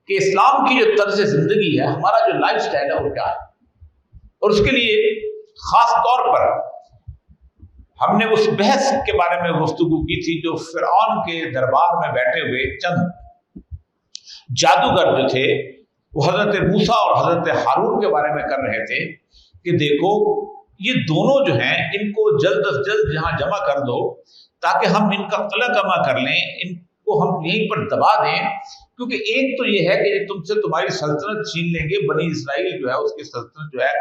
کہ اسلام کی جو طرز زندگی ہے، ہمارا جو لائف سٹائل ہے وہ کیا ہے، اور اس کے لیے خاص طور پر ہم نے اس بحث کے بارے میں گفتگو کی تھی جو فرعون کے دربار میں بیٹھے ہوئے چند جادوگر جو تھے وہ حضرت موسیٰ اور حضرت ہارون کے بارے میں کر رہے تھے کہ دیکھو یہ دونوں جو ہیں ان کو جلد از جلد یہاں جمع کر دو تاکہ ہم ان کا قلع جمع کر لیں، ان کو ہم یہیں پر دبا دیں، کیونکہ ایک تو یہ ہے کہ تم سے تمہاری سلطنت چھین لیں گے، بنی اسرائیل جو ہے اس کی سلطنت جو ہے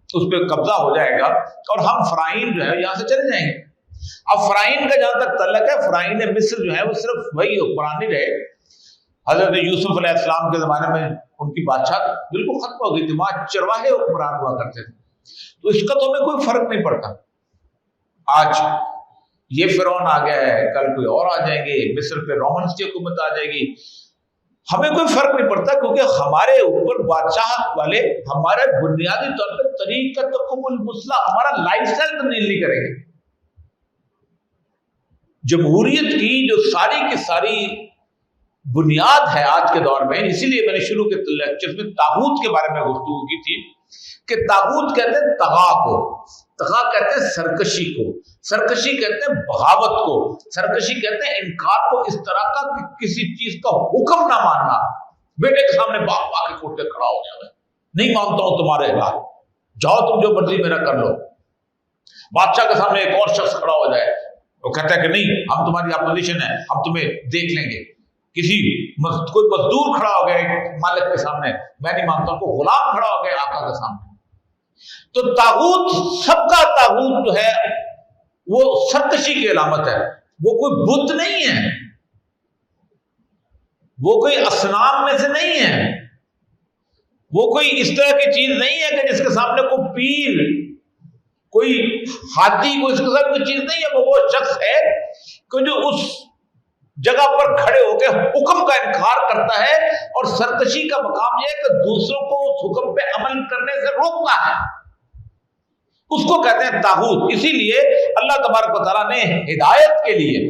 اس پہ قبضہ ہو جائے گا اور ہم فرعون جو ہے یہاں سے چلے جائیں گے۔ اب فرعون کا جہاں تک تعلق ہے، فرعون مصر جو ہے وہ صرف وہی حکمران نہیں رہے، حضرت یوسف علیہ السلام کے زمانے میں ان کی بادشاہ بالکل ختم ہو گئی تھی، وہاں چرواہے حکمران ہوا کرتے تھے، تو اس کا تو ہمیں کوئی فرق نہیں پڑتا۔ آج یہ فرعون آ گیا ہے، کل کوئی اور آ جائیں گے، مصر پہ رومنس کی حکومت آ جائے گی، ہمیں کوئی فرق نہیں پڑتا، کیونکہ ہمارے اوپر بادشاہ والے ہمارے بنیادی طور پہ طریقتکم المثلی ہمارا لائف سٹائل تبدیل نہیں کریں گے۔ جمہوریت کی جو ساری کی ساری بنیاد ہے آج کے دور میں، اسی لیے میں نے شروع کے لیکچر میں طاغوت کے بارے میں گفتگو کی تھی کہ طاغوت کہتے ہیں طغا کو، طغا کہتے ہیں سرکشی کو، سرکشی کہتے ہیں بغاوت کو، سرکشی کہتے ہیں انکار کو اس طرح کا کہ کسی چیز کا حکم نہ ماننا، بیٹے کے سامنے باپ آ کے کھوٹ کے کھڑا ہو جائے، نہیں مانتا ہوں تمہارے بات، جاؤ تم جو مرضی میرا کر لو۔ بادشاہ کے سامنے ایک اور شخص کھڑا ہو جائے، وہ کہتا ہے کہ نہیں ہم تمہاری اپوزیشن ہے، ہم تمہیں دیکھ لیں گے۔ کوئی مزدور کھڑا ہو گیا ایک مالک کے سامنے، میں نہیں مانتا، کوئی غلام کھڑا ہو گیا آقا کے سامنے۔ تو طاغوت، سب کا طاغوت جو ہے وہ سرکشی کی علامت ہے، وہ کوئی بت نہیں ہے، وہ کوئی اصنام میں سے نہیں ہے، وہ کوئی اس طرح کی چیز نہیں ہے کہ جس کے سامنے کوئی پیر، کوئی ہاتھی، کوئی اس کے ساتھ کوئی چیز نہیں ہے، وہ شخص ہے کہ جو اس جگہ پر کھڑے ہو کے حکم کا انکار کرتا ہے، اور سرکشی کا مقام یہ ہے کہ دوسروں کو اس حکم پہ عمل کرنے سے روکتا ہے، اس کو کہتے ہیں طاغوت۔ اسی لیے اللہ تبارک و تعالیٰ نے ہدایت کے لیے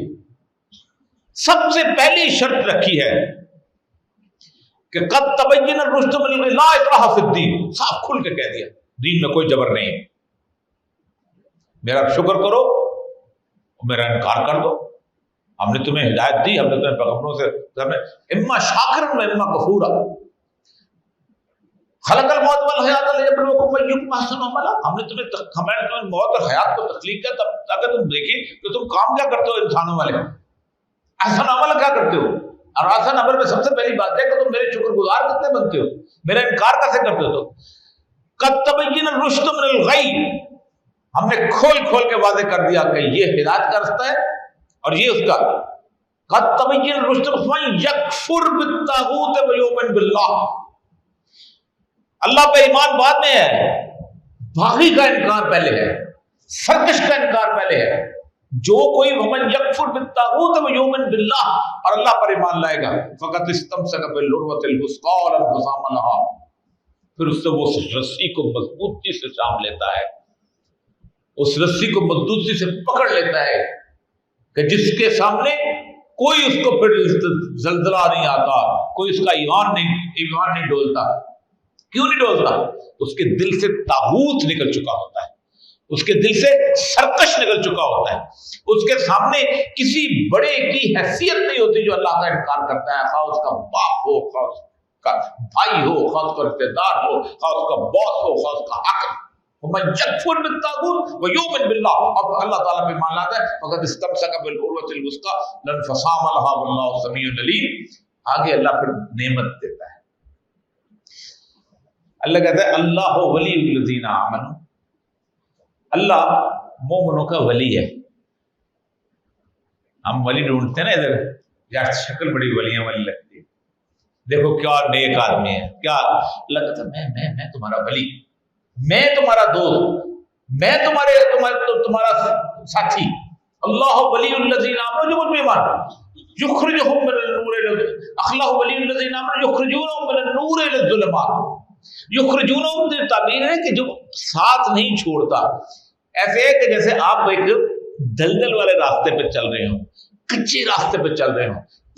سب سے پہلی شرط رکھی ہے کہ قد تبین الرشد من الغی لا اکراہ فی الدین، صاف کھل کے کہہ دیا دین میں کوئی جبر نہیں ہے، میرا شکر کرو میرا انکار کر دو، ہم نے تمہیں ہدایت دی، ہم نے تمہیں پیغمبروں سے اما شاکرا و اما کفورا، خلق الموت والحیات لیبلوکم ایکم احسن عملا، ہم نے تمہیں موت اور حیات کو تخلیق کیا تاکہ تم دیکھیں کہ تم کام کیا کرتے ہو انسانوں والے، احسن عمل کیا کرتے ہو، اور احسن عمل میں سب سے پہلی بات ہے کہ تم میرے شکر گزار کتنے بنتے ہو، میرا انکار کیسے کرتے ہو۔ تو قد تبین الرشد من الغی، ہم نے کھول کھول کے واضح کر دیا کہ یہ ہدایت کا رستہ ہے اور یہ اس کا۔ قد تبین الرشد من یکفر بالطاغوت ویؤمن باللہ، اللہ پہ ایمان بعد میں ہے، باغی کا انکار پہلے ہے، سرکش کا انکار پہلے ہے۔ جو کوئی ومن یکفر بالطاغوت ویؤمن باللہ، اور اللہ پر ایمان لائے گا، فقط استمسک بالعروۃ الوثقی لا انفصام لها، پھر اس سے وہ رسی کو مضبوطی سے تھام لیتا ہے، اس رسی کو مضبوطی سے پکڑ لیتا ہے کہ جس کے سامنے کوئی اس کو پھر زلزلہ نہیں آتا، کوئی اس کا ایمان نہیں ڈولتا۔ کیوں نہیں ڈولتا؟ اس کے دل سے طاغوت نکل چکا ہوتا ہے، اس کے دل سے سرکش نکل چکا ہوتا ہے، اس کے سامنے کسی بڑے کی حیثیت نہیں ہوتی جو اللہ کا انکار کرتا ہے، خواہ اس کا باپ ہو، خواہ اس کا بھائی ہو، خواہ اس کا رشتہ دار ہو، خواہ اس کا باس ہو، خواہ اس کا حاکم۔ ومن یکفر بالطاغوت ویؤمن باللہ، اب اللہ تعالیٰ پہ ایمان لاتا ہے، فقد استمسک بالعروۃ الوثقی لا انفصام لها واللہ سمیع علیم۔ آگے اللہ پھر نعمت دیتا ہے، اللہ کہتا ہے اللہ ولی الذین آمنوا، اللہ مومنوں کا ولی ہے۔ ہم ولی ڈھونڈتے ہیں نا ادھر، یار شکل بڑی ولیاں والی لگتی ہے، دیکھو کیا نیک آدمی ہے، کیا اللہ کہتا ہے میں تمہارا ولی، میں تمہارا دوست، میں تمہارا ساتھی، اللہ ولی الذین آمنوا، جو مجھ پہ ایمان، یخرجہم من النور الى، اللہ ولی الذین آمنوا یخرجونہم من النور الى الظلمات، یخرجونہم کی تعبیر ہے کہ جو ساتھ نہیں چھوڑتا، ایسے ہے کہ جیسے آپ ایک دلدل والے راستے پہ چل رہے ہوں، کچے راستے پہ چل رہے ہوں،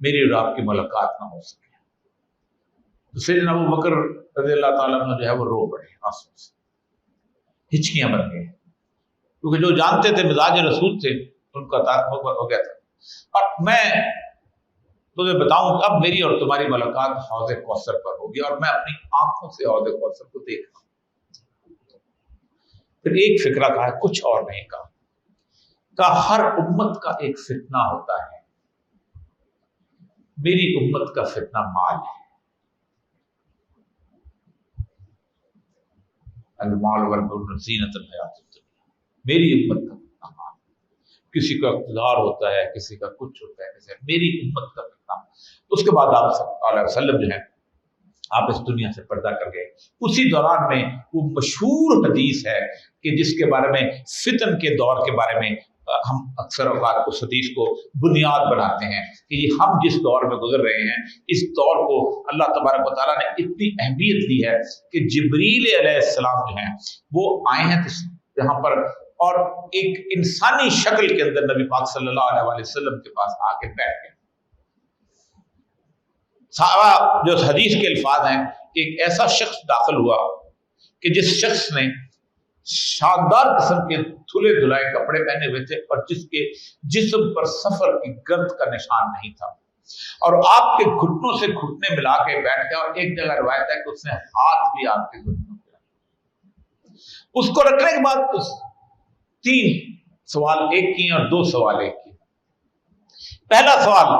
میری اور آپ کی ملاقات نہ ہو سکے۔ تو سیدنا ابو بکر رضی اللہ تعالیٰ عنہ جو ہے وہ رو پڑے آنسوں سے، ہچکیاں بن گئی، کیونکہ جو جانتے تھے مزاج رسول تھے ان کا تعلق ہو گیا تھا۔ اور میں تمہیں بتاؤں اب میری اور تمہاری ملاقات حوض کوثر پر ہوگی، اور میں اپنی آنکھوں سے حوض کوثر کو دیکھ رہا ہوں۔ پھر ایک فکرہ کہا، کچھ اور نہیں کہا ہر امت کا ایک فتنہ ہوتا ہے، میری امت کا فتنہ مال ہے۔ المال والبنون زینۃ الحیات الدنیا، میری امت کا فتنہ مال، کسی کا اقتدار ہوتا ہے، کسی کا کچھ ہوتا ہے، کسی میری امت کا فتنہ۔ اس کے بعد آپ صلی اللہ علیہ وسلم جو ہے آپ اس دنیا سے پردہ کر گئے۔ اسی دوران میں وہ مشہور حدیث ہے کہ جس کے بارے میں فتن کے دور کے بارے میں ہم اکثر اوقات اس حدیث کو بنیاد بناتے ہیں کہ یہ ہم جس دور میں گزر رہے ہیں، اس دور کو اللہ تبارک و تعالیٰ نے اتنی اہمیت دی ہے کہ جبریل علیہ السلام جو ہیں وہ آئے ہیں یہاں پر، اور ایک انسانی شکل کے اندر نبی پاک صلی اللہ علیہ وسلم کے پاس آ کے بیٹھ گئے۔ صحابہ جو حدیث کے الفاظ ہیں کہ ایک ایسا شخص داخل ہوا کہ جس شخص نے شاندار قسم کے دھلے دھلائے کپڑے پہنے ہوئے تھے اور جس کے جسم پر سفر کی گرد کا نشان نہیں تھا، اور آپ کے گھٹنوں سے گھٹنے ملا کے بیٹھ گیا، اور ایک جگہ روایت ہے کہ اس نے ہاتھ بھی آپ کے گھٹنوں پہ رکھا۔ اس کو رکھنے کے بعد 3 سوال ایک کیے اور 2 سوال ایک کیے۔ پہلا سوال،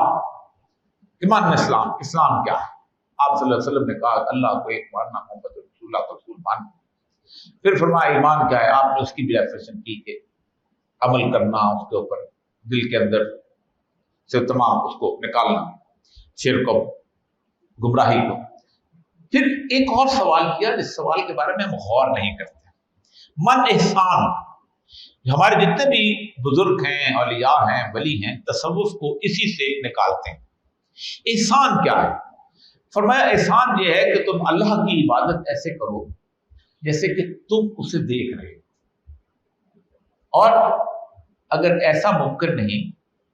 ایمان اسلام، اسلام کیا ہے؟ آپ صلی اللہ علیہ وسلم نے کہا اللہ کو ایک ماننا، محمد رسول اللہ کو رسول ماننا۔ پھر فرمایا ایمان کیا ہے؟ آپ نے اس کی ڈیفینیشن کی کہ عمل کرنا، اس کے اوپر دل کے اندر سے تمام اس کو نکالنا، شرک کو، گمراہی کو۔ پھر ایک اور سوال کیا جس سوال کے بارے میں ہم غور نہیں کرتے، من احسان۔ ہمارے جتنے بھی بزرگ ہیں، اولیاء ہیں، ولی ہیں، تصوف کو اسی سے نکالتے ہیں۔ احسان کیا ہے؟ فرمایا احسان یہ ہے کہ تم اللہ کی عبادت ایسے کرو جیسے کہ تم اسے دیکھ رہے ہو، اور اگر ایسا ممکن نہیں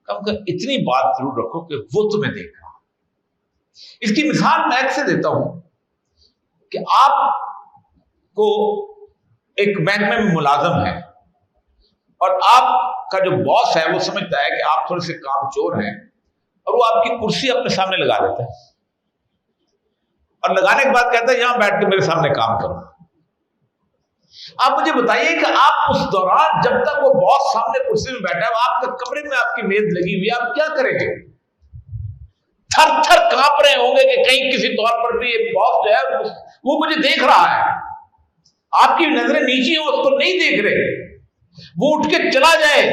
کم کم اتنی بات ضرور رکھو کہ وہ تمہیں دیکھ رہا۔ اس کی مثال میں ایسے دیتا ہوں کہ آپ کو ایک محکمے میں ملازم ہے، اور آپ کا جو باس ہے وہ سمجھتا ہے کہ آپ تھوڑے سے کام چور ہیں، اور وہ آپ کی کرسی اپنے سامنے لگا دیتا ہے، اور لگانے کے بعد کہتا ہے یہاں بیٹھ کے میرے سامنے کام کرو۔ آپ مجھے بتائیے کہ آپ اس دوران جب تک وہ باس سامنے کرسی میں بیٹھا ہے، آپ کے کمرے میں آپ کی میز لگی ہوئی ہے، آپ کیا کریں گے؟ تھر تھر کانپ رہے ہوں گے کہ کہیں کسی طور پر بھی ایک باس جو ہے وہ مجھے دیکھ رہا ہے۔ آپ کی نظریں نیچی ہیں، اس کو نہیں دیکھ رہے، وہ اٹھ کے چلا جائے،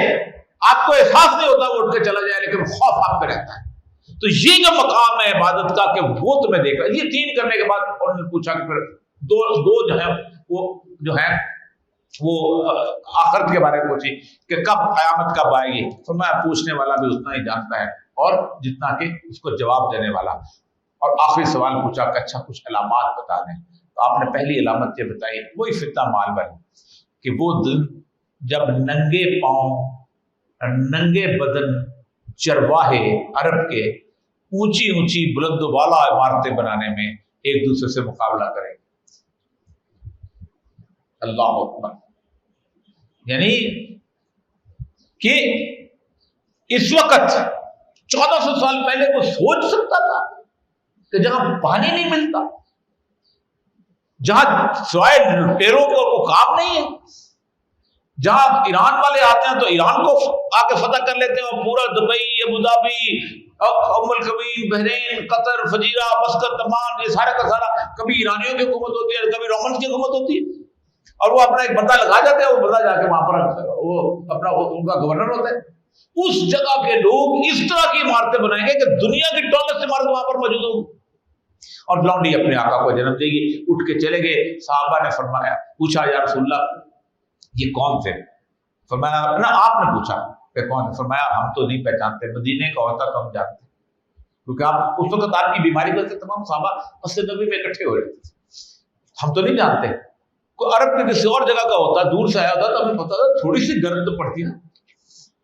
آپ کو احساس نہیں ہوتا وہ اٹھ کے چلا جائے، لیکن خوف آپ پہ رہتا ہے۔ تو یہ جو مقام ہے عبادت کا کہ وہ تمہیں دیکھ رہا ہے۔ یہ 3 کرنے کے بعد انہوں نے پوچھا کہ پھر دو جو ہے وہ آخرت کے بارے میں پوچھی کہ کب قیامت کب آئے گی؟ فرمایا پوچھنے والا بھی اتنا ہی جانتا ہے اور جتنا کہ اس کو جواب دینے والا۔ اور آخری سوال پوچھا کہ اچھا کچھ علامات بتا دیں، تو آپ نے پہلی علامت یہ بتائی، وہی فتنہ مال والی، کہ وہ دن جب ننگے پاؤں، ننگے بدن چرواہے عرب کے اونچی اونچی بلند و بالا عمارتیں بنانے میں ایک دوسرے سے مقابلہ کریں۔ اللہ اکبر، یعنی کہ اس وقت 1400 سال پہلے وہ سوچ سکتا تھا کہ جہاں پانی نہیں ملتا، جہاں سوائے لٹیروں کو کوئی کام نہیں ہے، جہاں ایران والے آتے ہیں تو ایران کو آ کے فتح کر لیتے ہیں، اور پورا دبئی، ابوظہبی، ام القوین، بحرین، قطر، فجیرہ، مسقط، عمان، یہ سارے کا سارا کبھی ایرانیوں کی حکومت ہوتی ہے، کبھی رومنز کی حکومت ہوتی ہے، اور وہ اپنا ایک بندہ لگا جاتے ہیں، وہ بندہ جا کے وہاں پر وہ اپنا ان کا گورنر ہوتا ہے۔ اس جگہ کے لوگ اس طرح کی عمارتیں بنائیں گے کہ دنیا کی ٹالسٹ عمارت وہاں پر موجود ہوگی، اور لونڈی اپنے آقا کو جنم دے گی۔ اٹھ کے چلے گئے، صحابہ نے فرمایا، پوچھا یا رسول اللہ یہ کون تھے؟ فرمایا نا آپ نے پوچھا کہ کون ہے؟ فرمایا ہم تو نہیں پہچانتے، مدینے کا ہوتا تو ہم جانتے، کیونکہ آپ اس وقت آپ کی بیماری وجہ سے تمام صحابہ مسجد نبوی میں اکٹھے ہو رہے تھے، ہم تو نہیں جانتے۔ کوئی عرب کے کسی اور جگہ کا ہوتا، دور سے آیا ہوتا تو ہمیں پتا تھا، تھوڑی سی گرد تو پڑتی نا،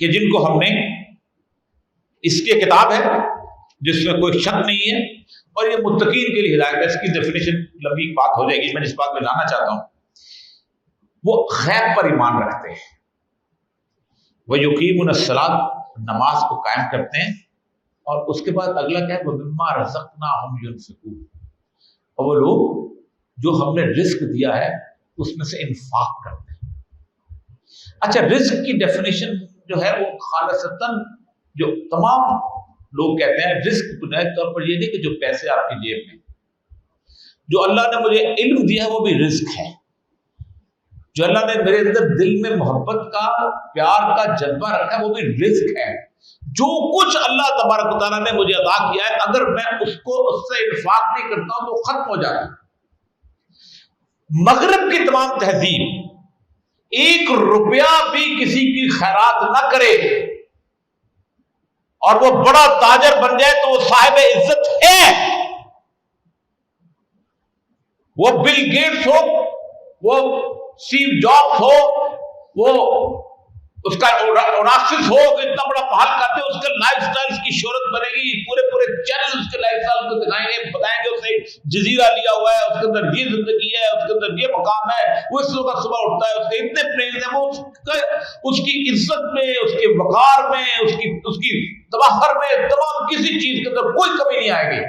کہ جن کو ہم نے اس کی کتاب ہے جس میں کوئی شک نہیں ہے اور یہ متقین کے لیے ہدایت ہے. اس کی ڈیفینیشن لمبی بات ہو جائے گی, میں جس بات پہ لانا چاہتا ہوں وہ غیب پر ایمان رکھتے ہیں. وہ یقیمون الصلاۃ, نماز کو قائم کرتے ہیں, اور اس کے بعد اگلا کیا ہے, وَمِمَّا رَزَقْنَاهُمْ يُنْفِقُونَ, اور وہ لوگ جو ہم نے رزق دیا ہے اس میں سے انفاق کرتے ہیں. اچھا, رزق کی ڈیفینیشن جو ہے وہ خالصتاً جو تمام لوگ کہتے ہیں رزق بنیادی طور پر یہ نہیں کہ جو پیسے آپ کی جیب میں, جو اللہ نے مجھے علم دیا ہے وہ بھی رزق ہے, جو اللہ نے میرے اندر دل میں محبت کا پیار کا جذبہ رکھا ہے وہ بھی رزق ہے. جو کچھ اللہ تبارک و تعالیٰ نے مجھے عطا کیا ہے اگر میں اس سے انفاق نہیں کرتا ہوں تو ختم ہو جاتا ہے. مغرب کی تمام تہذیب 1 روپیہ بھی کسی کی خیرات نہ کرے اور وہ بڑا تاجر بن جائے تو وہ صاحب عزت ہے. وہ بل گیٹس ہو, وہ اسٹیو جابس ہو, وہ اس کا اوناسس ہو, اتنا بڑا محل کرتے ہیں, اس کا لائف سٹائل اس کی شہرت بنے گی, پورے چینل اس کے لائف سٹائل کو دکھائیں گے, بتائیں گے اسے جزیرہ لیا ہوا ہے, اس کے اندر یہ زندگی ہے, اس کے اندر یہ مقام ہے, وہ اس وقت صبح اٹھتا ہے, اس کے اتنے پلینز ہیں, وہ اس کی عزت میں, اس کے وقار میں, اس کی تباہر میں, تمام کسی چیز کے اندر کوئی کمی نہیں آئے گی.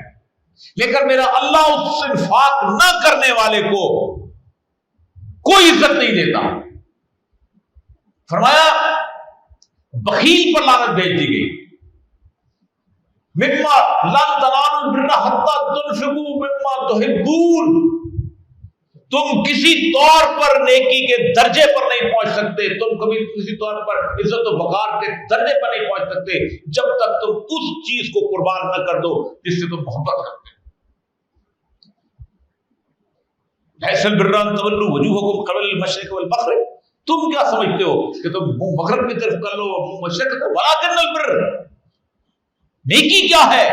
لیکن میرا اللہ اس انفاق نہ کرنے والے کو کوئی عزت نہیں دیتا. فرمایا بخیل پر لعنت بھیج دی گئی. مما لن تنالوا البر حتى تنفقوا مما تحبون, تم کسی طور پر نیکی کے درجے پر نہیں پہنچ سکتے, تم کبھی کسی طور پر عزت و وقار کے درجے پر نہیں پہنچ سکتے جب تک تم اس چیز کو قربان نہ کر دو جس سے تم محبت کرتے. ليس البر ان تولوا وجوهكم قبل المشرق والمغرب, تم کیا سمجھتے ہو کہ تم منہ مغرب کی طرف کر لو منہ مشرق کی طرف, ولكن البر, نیکی کیا ہے,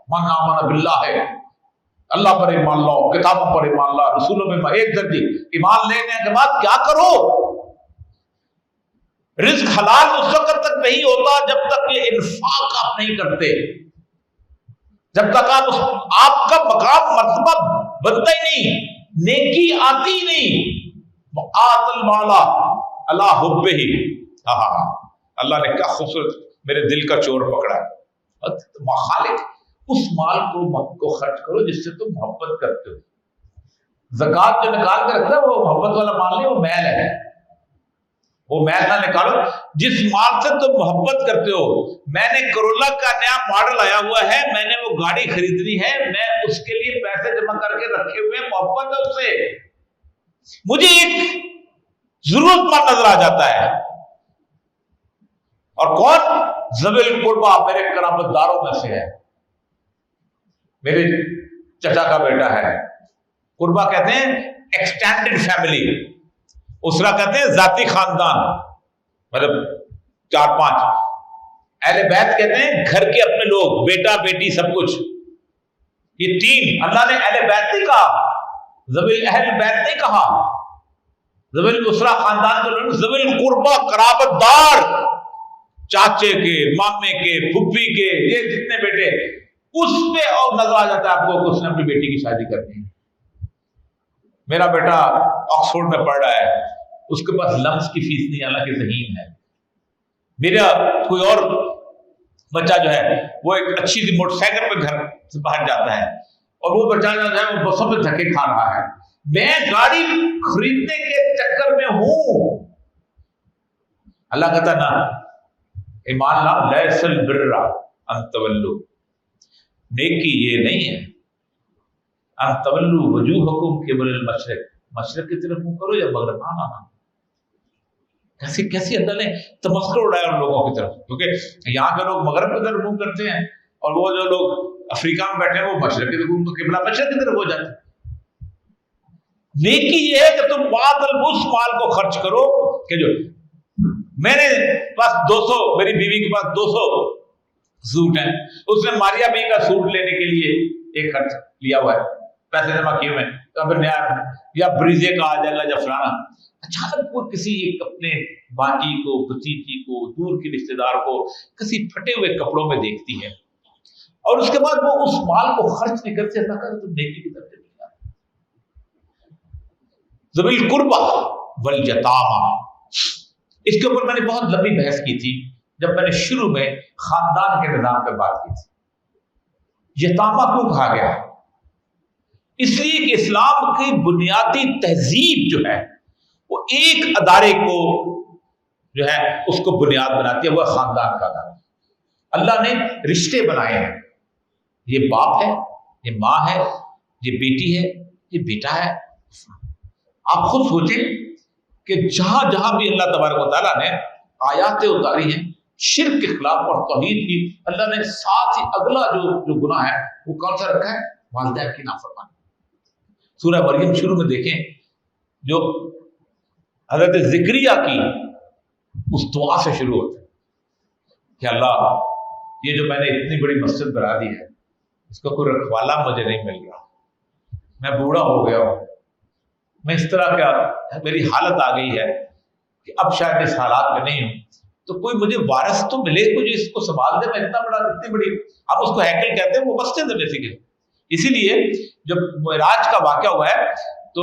من آمن باللہ ہے, اللہ پر ایمان لاؤ, کتابوں پر ایمان لاؤ, رسولوں میں ایک درجے ایمان لینے کے بعد کیا کرو. رزق حلال اس وقت تک نہیں ہوتا جب تک کہ انفاق آپ نہیں کرتے, جب تک آپ کا مقام مرتبہ بنتا ہی نہیں, نیکی آتی ہی نہیں. وآت المالا اللہ حب ہی, اللہ نے کیا خوبصورت میرے دل کا چور پکڑا ہے. خالق اس مال کو خرچ کرو جس سے تم محبت کرتے ہو. زکوٰۃ جو نکال کے رکھتا ہے وہ محبت والا مال نہیں, وہ میل ہے. وہ میل نہ نکالو جس مال سے تم محبت کرتے ہو. میں نے کرولا کا نیا ماڈل آیا ہوا ہے, میں نے وہ گاڑی خریدنی ہے, میں اس کے لیے پیسے جمع کر کے رکھے ہوئے, محبت ہے اس سے. مجھے ایک ضرورت مند نظر آ جاتا ہے, اور کون, ذوی القربہ, میرے قرابت داروں میں سے ہے, میرے چچا کا بیٹا ہے. قربہ کہتے ہیں ایکسٹینڈڈ فیملی, اسرا کہتے ہیں ذاتی خاندان, مطلب 4-5. اہل بیت کہتے ہیں گھر کے اپنے لوگ, بیٹا بیٹی سب کچھ. یہ 3 اللہ نے اہل بیت نہیں کہا, ذوی اہل بیت نہیں کہا, ذوی الاسرہ خاندان کے لوگ, ذوی القربہ قرابت دار, چاچے کے, مامے کے, پھپھی کے, یہ جتنے بیٹے, اس پہ اور نظر آ جاتا ہے آپ کو کہ اس نے اپنی بیٹی کی شادی کرنی ہے. میرا بیٹا آکسفورڈ میں پڑھ رہا ہے, اس کے پاس لمس کی فیس نہیں, حالانکہ ذہین ہے. میرا کوئی اور بچہ جو ہے وہ ایک اچھی سی موٹر سائیکل پہ گھر سے باہر جاتا ہے, اور وہ بچہ جو ہے وہ بسوں پہ دھکے کھا رہا ہے. میں گاڑی خریدنے کے چکر میں ہوں. اللہ کہتا نا, ایمان لا, لیس البر ان تولوا, نیکی یہ نہیں ہے ان تولوا وجوہکم قبل المشرق, مشرق کی طرف منہ کرو یا مغرب. ہاں کیسی اللہ نے تمسخر اڑایا ان لوگوں کی طرف, کیونکہ یہاں کے لوگ مغرب کی طرف منہ کرتے ہیں, اور وہ جو لوگ افریقہ میں بیٹھے ہیں وہ مشرق کی طرف, قبلہ مشرق کی طرف ہو جاتے ہیں. نیکی یہ ہے کہ تم اس مال کو خرچ کرو کہ جو میں نے پاس 200, میری بیوی کے پاس 200 سوٹ ہیں, اس نے ماریا بی کا سوٹ لینے کے لیے ایک خرچ لیا ہوا ہے, پیسے جمع کیے ہوئے ہیں, یا بریزے کا آ جائے گا یا فلانا. اچانک وہ کسی ایک اپنے باجی کو، بھتیجی کو، دور کے رشتے دار کو کسی پھٹے ہوئے کپڑوں میں دیکھتی ہے اور اس کے بعد وہ اس مال کو خرچ نہیں کرتے. اللہ کہا تم نیکی کی طرف چلے جاؤ. ذوی القربى والیتامى، اس کے اوپر میں نے بہت لمبی بحث کی تھی جب میں نے شروع میں خاندان کے نظام پہ بات کی تھی. یتامہ کیوں کہا گیا؟ اس لیے کہ اسلام کی بنیادی تہذیب جو ہے وہ ایک ادارے کو جو ہے اس کو بنیاد بناتی ہے، وہ خاندان کا ادارہ. اللہ نے رشتے بنائے ہیں، یہ باپ ہے، یہ ماں ہے، یہ بیٹی ہے، یہ بیٹا ہے. آپ خود سوچیں کہ جہاں جہاں بھی اللہ تبارک و تعالیٰ نے آیاتیں اتاری ہیں شرک کے خلاف اور توحید کی، اللہ نے ساتھ ہی اگلا جو گناہ ہے وہ کون سا رکھا ہے؟ والدین کی نافرمانی. سورہ مریم شروع میں دیکھیں جو حضرت زکریا کی اس دعا سے شروع ہوتا ہے کہ اللہ یہ جو میں نے اتنی بڑی مسجد بنا دی ہے اس کا کوئی رکھوالا مجھے نہیں مل رہا، میں بوڑھا ہو گیا ہوں، میں اس طرح کا میری حالت آ گئی ہے کہ اب شاید اس حالات میں نہیں ہوں، تو کوئی مجھے وارث تو ملے مجھے اس کو سنبھال دے. میں اتنی بڑی آپ اس کو ہیکل کہتے ہیں، وہ مسجد ہے بیسیکلی. اسی لیے جب معراج کا واقعہ ہوا ہے تو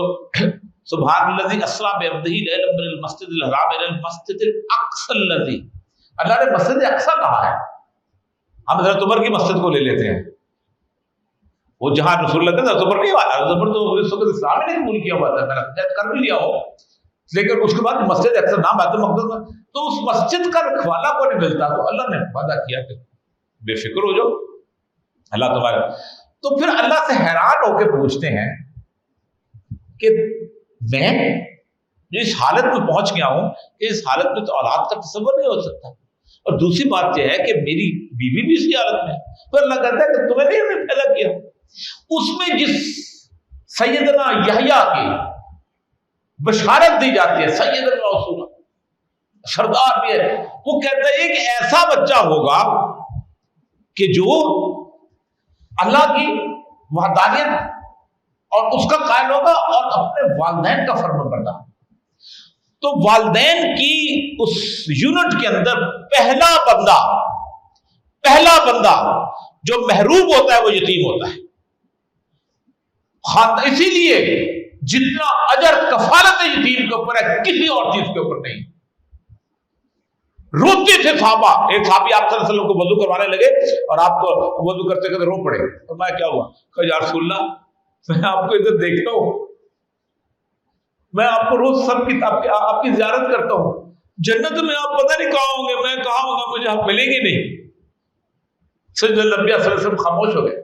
سبحان الذی اسری بعبدہ لیلا من المسجد الحرام الی المسجد الاقصی الذی، اللہ نے مسجد اقصی کہا ہے. ہم حضرت عمر کی مسجد کو لے لیتے ہیں، وہ جہاں رسول اللہ کے حضرت عمر نہیں ہوا، حضرت عمر تو اس وقت اسلام ہی نہیں قبول کیا ہوا تھا، میں نے کر بھی لیا ہو، لیکن اس کے بعد مسجد اقصی نام بیت المقدس میں، تو اس مسجد کا رکھوالا کو نہیں ملتا، تو اللہ نے وعدہ کیا کہ بے فکر ہو جاؤ اللہ تمہارا. تو پھر اللہ سے حیران ہو کے پوچھتے ہیں کہ میں جو اس حالت میں پہنچ گیا ہوں کہ اس حالت میں تو اولاد کا تصور نہیں ہو سکتا، اور دوسری بات یہ ہے کہ میری بیوی بھی اسی حالت میں ہے. تو اللہ کہتا ہے کہ تمہیں نہیں ہم نے پیدا کیا. اس میں جس سیدنا یحییٰ کی بشارت دی جاتی ہے، سیدنا رسول سردار بھی ہے، وہ کہتا ہے کہ ایسا بچہ ہوگا کہ جو اللہ کی وحدانیت اور اس کا قائل ہوگا اور اپنے والدین کا فرمان بردار. تو والدین کی اس یونٹ کے اندر پہلا بندہ جو محروم ہوتا ہے وہ یتیم ہوتا ہے. اسی لیے جتنا اجر کفالت یتیم کے اوپر ہے کسی اور چیز کے اوپر نہیں. روتے تھے صحابہ، ایک صحابی آپ صلی اللہ علیہ وسلم کو وضو کروانے لگے اور آپ کو وضو کرتے کرتے رو پڑے. تو میں کیا ہوا؟ کہ یا رسول اللہ میں آپ کو ادھر دیکھتا ہوں، میں آپ کو روز سب کی آپ کی زیارت کرتا ہوں، جنت میں آپ پتہ نہیں کہاں ہوں گے، میں کہاں ہوں گا، مجھے آپ ملیں گے نہیں. سیدنا الانبیاء صلی اللہ علیہ وسلم خاموش ہو گئے.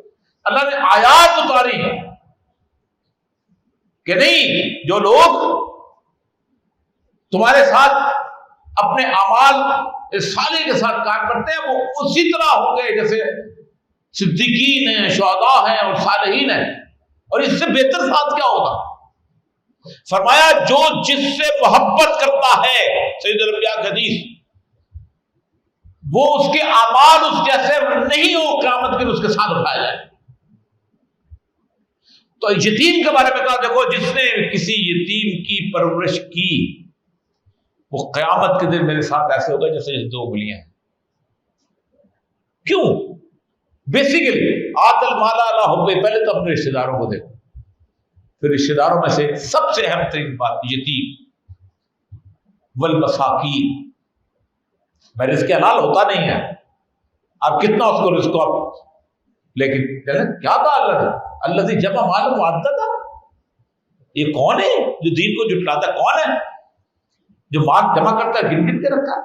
اللہ نے آیات اتاری کہ نہیں، جو لوگ تمہارے ساتھ اپنے اعمال صالح کے ساتھ کام کرتے ہیں وہ اسی طرح ہوں گے جیسے صدیقین ہیں، شہداء ہیں اور صالحین ہیں. اور اس سے بہتر ساتھ کیا ہوگا؟ فرمایا جو جس سے محبت کرتا ہے، سید الانبیاء کی حدیث، وہ اس کے اعمال اس جیسے نہیں ہو، قیامت کے اس کے ساتھ اٹھایا جائے. تو یتیم کے بارے میں کہا دیکھو جس نے کسی یتیم کی پرورش کی وہ قیامت کے دن میرے ساتھ ایسے ہوگا جیسے دو انگلیاں ہیں. کیوں؟ بیسیکلی آت المال علی حب، پہلے تو اپنے رشتے داروں کو دیکھو، پھر رشتے داروں میں سے سب سے اہم ترین بات یتیم والمساکین. میں رزق حلال ہوتا نہیں ہے، آپ کتنا اس کو رزق آپ، لیکن کیا کہا اللہ نے؟ الذی جمع مالا وعددا. یہ کون ہے جو دین کو جھٹلاتا ہے؟ کون ہے جو مال جمع کرتا ہے، گن گن کے رکھا ہے؟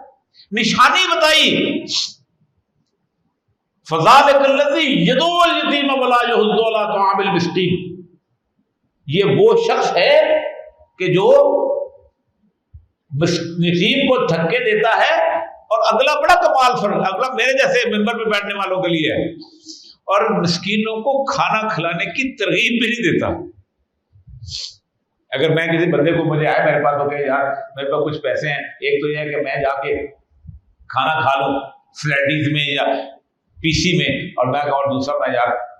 نشانی بتائی، فذلک الذی یدعو الیتیم ولا یحض علی طعام المسکین. یہ وہ شخص ہے کہ جو یتیم کو دھکے دیتا ہے، اور اگلا بڑا کمال فرق، اگلا میرے جیسے ممبر پہ بیٹھنے والوں کے لیے ہے، اور مسکینوں کو کھانا کھلانے کی ترغیب بھی نہیں دیتا. اگر میں کسی بندے کو مجھے آئے میرے پاس تو کہ یار میرے پاس کچھ پیسے ہیں، ایک تو یہ ہے کہ میں جا کے کھانا کھا لوں فلیٹیز میں یا پی سی میں، اور دوسرا میں یار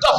10